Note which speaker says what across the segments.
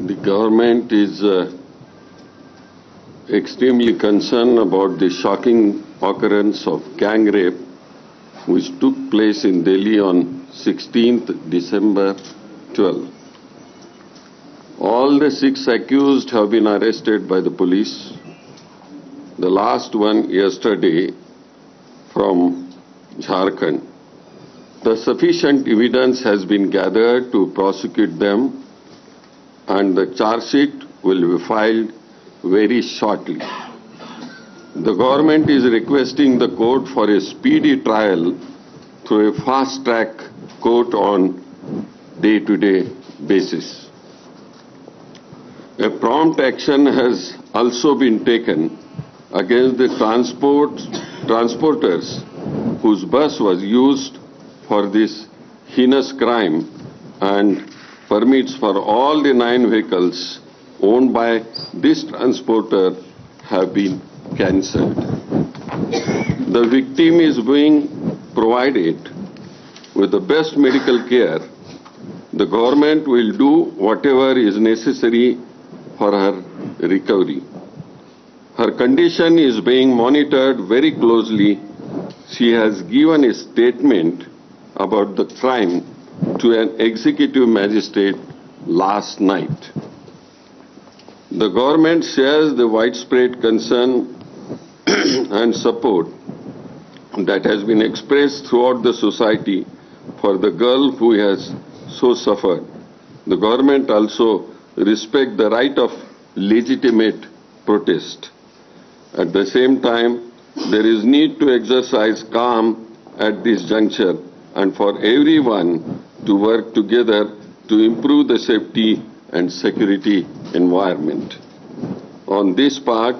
Speaker 1: The government is extremely concerned about the shocking occurrence of gang rape which took place in Delhi on 16th December 12. All the 6 accused have been arrested by the police. The last one yesterday from Jharkhand. The sufficient evidence has been gathered to prosecute them, and the charge sheet will be filed very shortly. The government is requesting the court for a speedy trial through a fast-track court on day-to-day basis. A prompt action has also been taken against the transporters whose bus was used for this heinous crime, and permits for all the 9 vehicles owned by this transporter have been cancelled. The victim is being provided with the best medical care. The government will do whatever is necessary for her recovery. Her condition is being monitored very closely. She has given a statement about the crime to an executive magistrate last night. The government shares the widespread concern and support that has been expressed throughout the society for the girl who has so suffered. The government also respects the right of legitimate protest. At the same time, there is need to exercise calm at this juncture and for everyone to work together to improve the safety and security environment. On this part,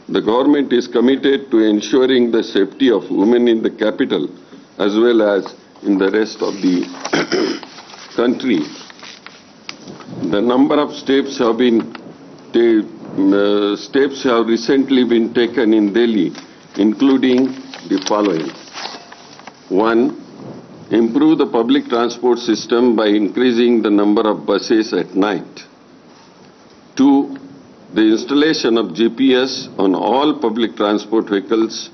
Speaker 1: the government is committed to ensuring the safety of women in the capital as well as in the rest of the country. The number of steps have recently been taken in Delhi, including the following. 1. Improve the public transport system by increasing the number of buses at night. 2. The installation of GPS on all public transport vehicles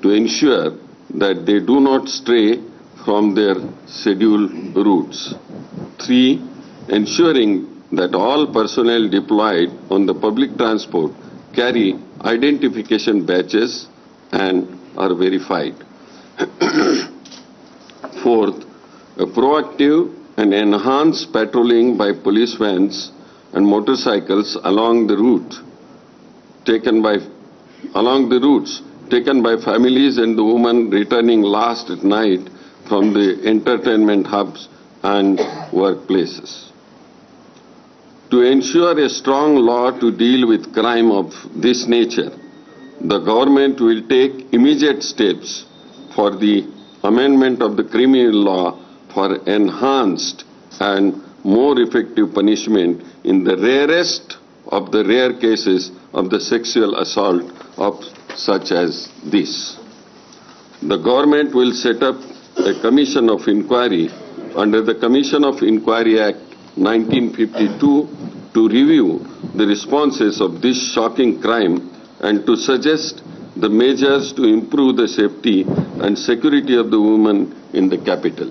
Speaker 1: to ensure that they do not stray from their scheduled routes. 3. Ensuring that all personnel deployed on the public transport carry identification badges and are verified. 4th, a proactive and enhanced patrolling by police vans and motorcycles along the routes taken by families and the women returning last at night from the entertainment hubs and workplaces. To ensure a strong law to deal with crime of this nature, the government will take immediate steps for the amendment of the criminal law for enhanced and more effective punishment in the rarest of the rare cases of the sexual assault of such as this. The government will set up a commission of inquiry under the Commission of Inquiry Act 1952 to review the responses of this shocking crime and to suggest the measures to improve the safety and security of the women in the capital.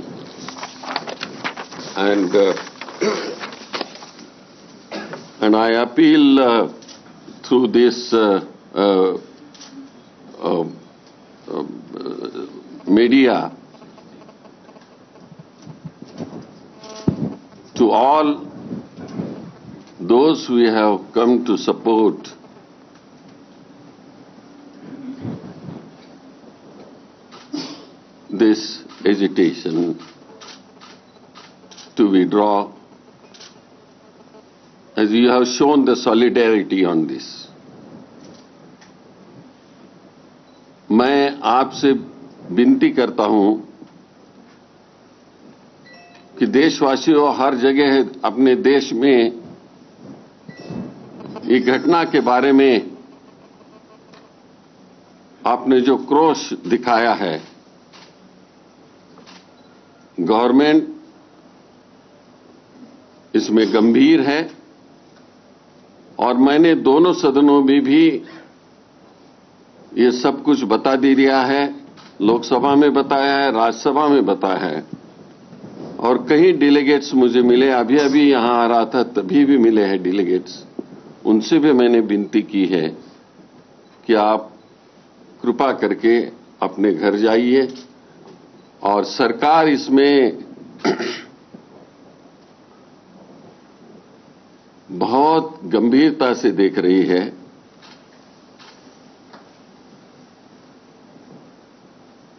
Speaker 1: And I appeal through this media to all those who have come to support this agitation to withdraw, as you have shown the solidarity on this. मैं आपसे विनती करता हूं कि देशवासियों हर जगह अपने देश में ये घटना के बारे में आपने जो क्रोश दिखाया है, गवर्नमेंट इसमें गंभीर है और मैंने दोनों सदनों में भी ये सब कुछ बता दिया है, लोकसभा में बताया है, राज्यसभा में बताया है, और कई डेलीगेट्स मुझे मिले, अभी अभी यहां आ रहा था तभी भी मिले हैं डेलीगेट्स। उनसे भी मैंने विनती की है कि आप कृपा करके अपने घर जाइए, और सरकार इसमें बहुत गंभीरता से देख रही है।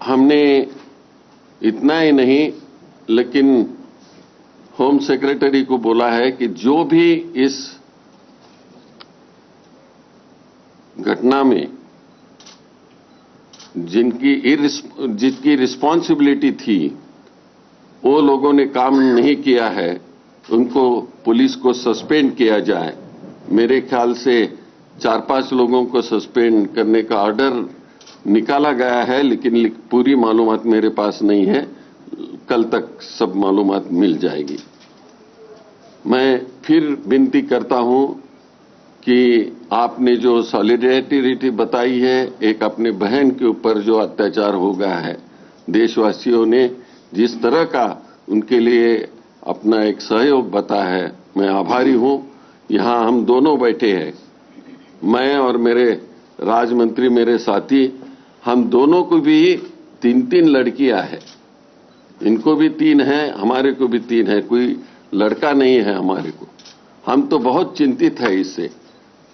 Speaker 1: हमने इतना ही नहीं, लेकिन होम सेक्रेटरी को बोला है कि जो भी इस घटना में जिनकी रिस्पॉन्सिबिलिटी थी, वो लोगों ने काम नहीं किया है, उनको पुलिस को सस्पेंड किया जाए। मेरे ख्याल से 4-5 लोगों को सस्पेंड करने का ऑर्डर निकाला गया है, लेकिन पूरी मालूमात मेरे पास नहीं है। कल तक सब मालूमात मिल जाएगी। मैं फिर विनती करता हूं कि आपने जो सॉलिडेरिटी बताई है, एक अपने बहन के ऊपर जो अत्याचार हो गया है, देशवासियों ने जिस तरह का उनके लिए अपना एक सहयोग बताया है, मैं आभारी हूं। यहां हम दोनों बैठे हैं, मैं और मेरे राज्य मंत्री, मेरे साथी, हम दोनों को भी 3-3 लड़कियां हैं। इनको भी 3 हैं, हमारे को भी 3 है, कोई लड़का नहीं है हमारे को। हम तो बहुत चिंतित है इससे,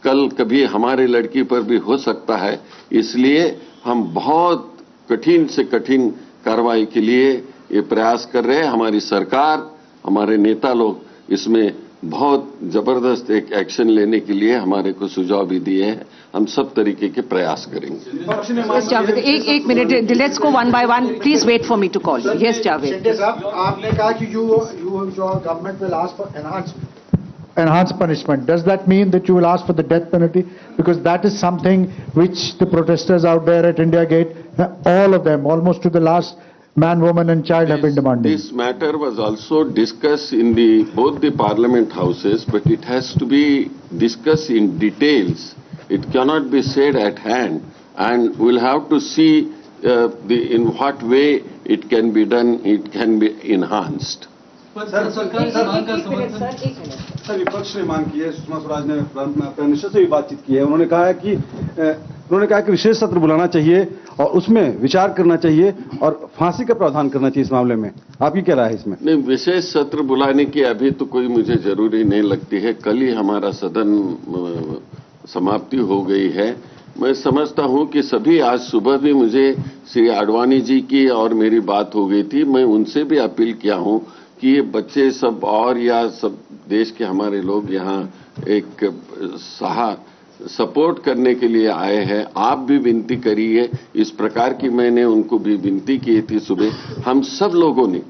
Speaker 1: कल कभी हमारे लड़की पर भी हो सकता है, इसलिए हम बहुत कठिन से कठिन कार्रवाई के लिए ये प्रयास कर रहे हैं। हमारी सरकार, हमारे नेता लोग इसमें बहुत जबरदस्त एक एक्शन लेने के लिए हमारे को सुझाव भी दिए हैं। हम सब तरीके के प्रयास करेंगे।
Speaker 2: एक minute, let's go one by one, please wait for me to call you. Yes Javed साहब,
Speaker 3: आपने कहा कि government will ask for enhanced punishment. Does that mean that you will ask for the death penalty? Because that is something which the protesters out there at India Gate, all of them, almost to the last man, woman and child, have been demanding.
Speaker 1: This matter was also discussed in both the parliament houses, but it has to be discussed in details. It cannot be said at hand, and we'll have to see in what way it can be done, it can be enhanced.
Speaker 4: Sir, विपक्ष ने मांग की है, सुषमा स्वराज ने prime minister से भी बातचीत की है। उन्होंने कहा कि विशेष सत्र बुलाना चाहिए और उसमें विचार करना चाहिए और फांसी का प्रावधान करना चाहिए इस मामले में। आपकी क्या राय है इसमें?
Speaker 1: नहीं, विशेष सत्र बुलाने की अभी तो कोई मुझे जरूरी नहीं लगती है। कल ही हमारा सदन समाप्ति हो गई है। मैं समझता हूं कि सभी, आज सुबह भी मुझे श्री आडवाणी जी की और मेरी बात हो गई थी। मैं उनसे भी अपील किया हूं कि ये बच्चे सब और या सब देश के हमारे लोग यहाँ एक सपोर्ट करने के लिए आए हैं। आप भी विनती करिए इस प्रकार की। मैंने उनको भी विनती की थी सुबह। हम सब लोगों ने,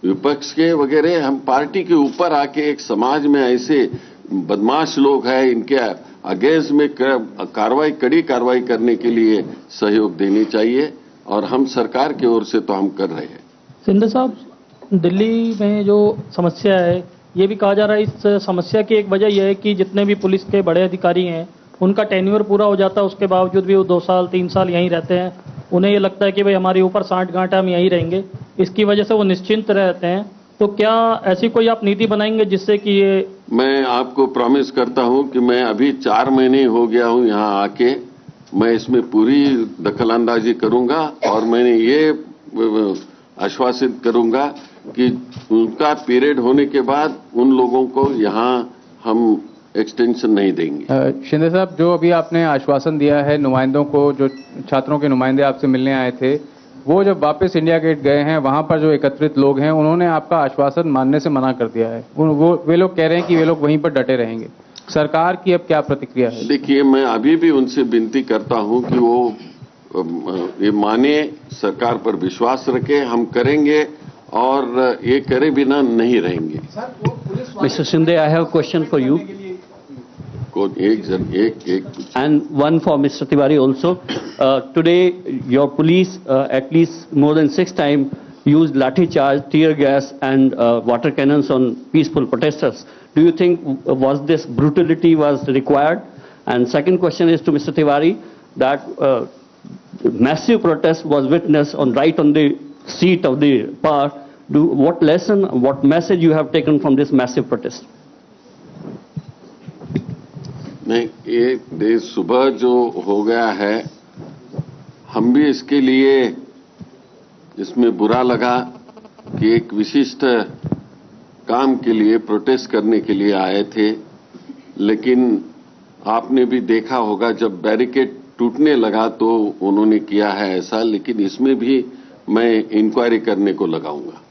Speaker 1: विपक्ष के वगैरह, हम पार्टी के ऊपर आके एक समाज में ऐसे बदमाश लोग हैं, इनके अगेंस्ट में कड़ी कार्रवाई करने के लिए सहयोग देनी चाहिए, और हम सरकार की ओर से तो हम कर रहे हैं।
Speaker 5: सिंधु साहब, दिल्ली में जो समस्या है, ये भी कहा जा रहा है इस समस्या की एक वजह यह है कि जितने भी पुलिस के बड़े अधिकारी हैं, उनका टेन्योर पूरा हो जाता है, उसके बावजूद भी वो 2 साल 3 साल यहीं रहते हैं। उन्हें ये लगता है कि भाई हमारे ऊपर 60 गांठ हम यहीं रहेंगे, इसकी वजह से वो निश्चिंत रहते हैं। तो क्या ऐसी कोई आप नीति बनाएंगे जिससे कि ये? मैं आपको प्रॉमिस करता हूं कि मैं अभी 4 महीने हो गया हूं यहां आके, मैं इसमें पूरी दखलंदाजी करूंगा, और मैंने ये आश्वासित करूंगा कि उनका पीरियड होने के बाद उन लोगों को यहां हम एक्सटेंशन नहीं देंगे।
Speaker 6: शिंदे साहब, जो अभी आपने आश्वासन दिया है नुमाइंदों को, जो छात्रों के नुमाइंदे आपसे मिलने आए थे, वो जब वापस इंडिया गेट गए हैं, वहां पर जो एकत्रित लोग हैं, उन्होंने आपका आश्वासन मानने से मना कर दिया है। वे लोग कह रहे हैं कि वे लोग वहीं पर डटे रहेंगे। सरकार की अब क्या प्रतिक्रिया है?
Speaker 1: देखिए, मैं अभी भी उनसे विनती करता हूं कि वो ये माने, सरकार पर विश्वास रखे, हम करेंगे और ये करे बिना नहीं रहेंगे।
Speaker 7: Mr. Shinde, I have a question for you. And one for Mr. Tiwari also. Today, your police at least more than 6 times used lathi charge, tear gas and water cannons on peaceful protesters. Do you think was this brutality was required? And second question is to Mr. Tiwari, that massive protest was witnessed right on the seat of the park. What lesson, what message you have taken from this massive protest?
Speaker 1: नहीं, ये सुबह जो हो गया है, हम भी इसके लिए इसमें बुरा लगा कि एक विशिष्ट काम के लिए प्रोटेस्ट करने के लिए आए थे, लेकिन आपने भी देखा होगा जब बैरिकेड टूटने लगा तो उन्होंने किया है ऐसा, लेकिन इसमें भी मैं इंक्वायरी करने को लगाऊंगा।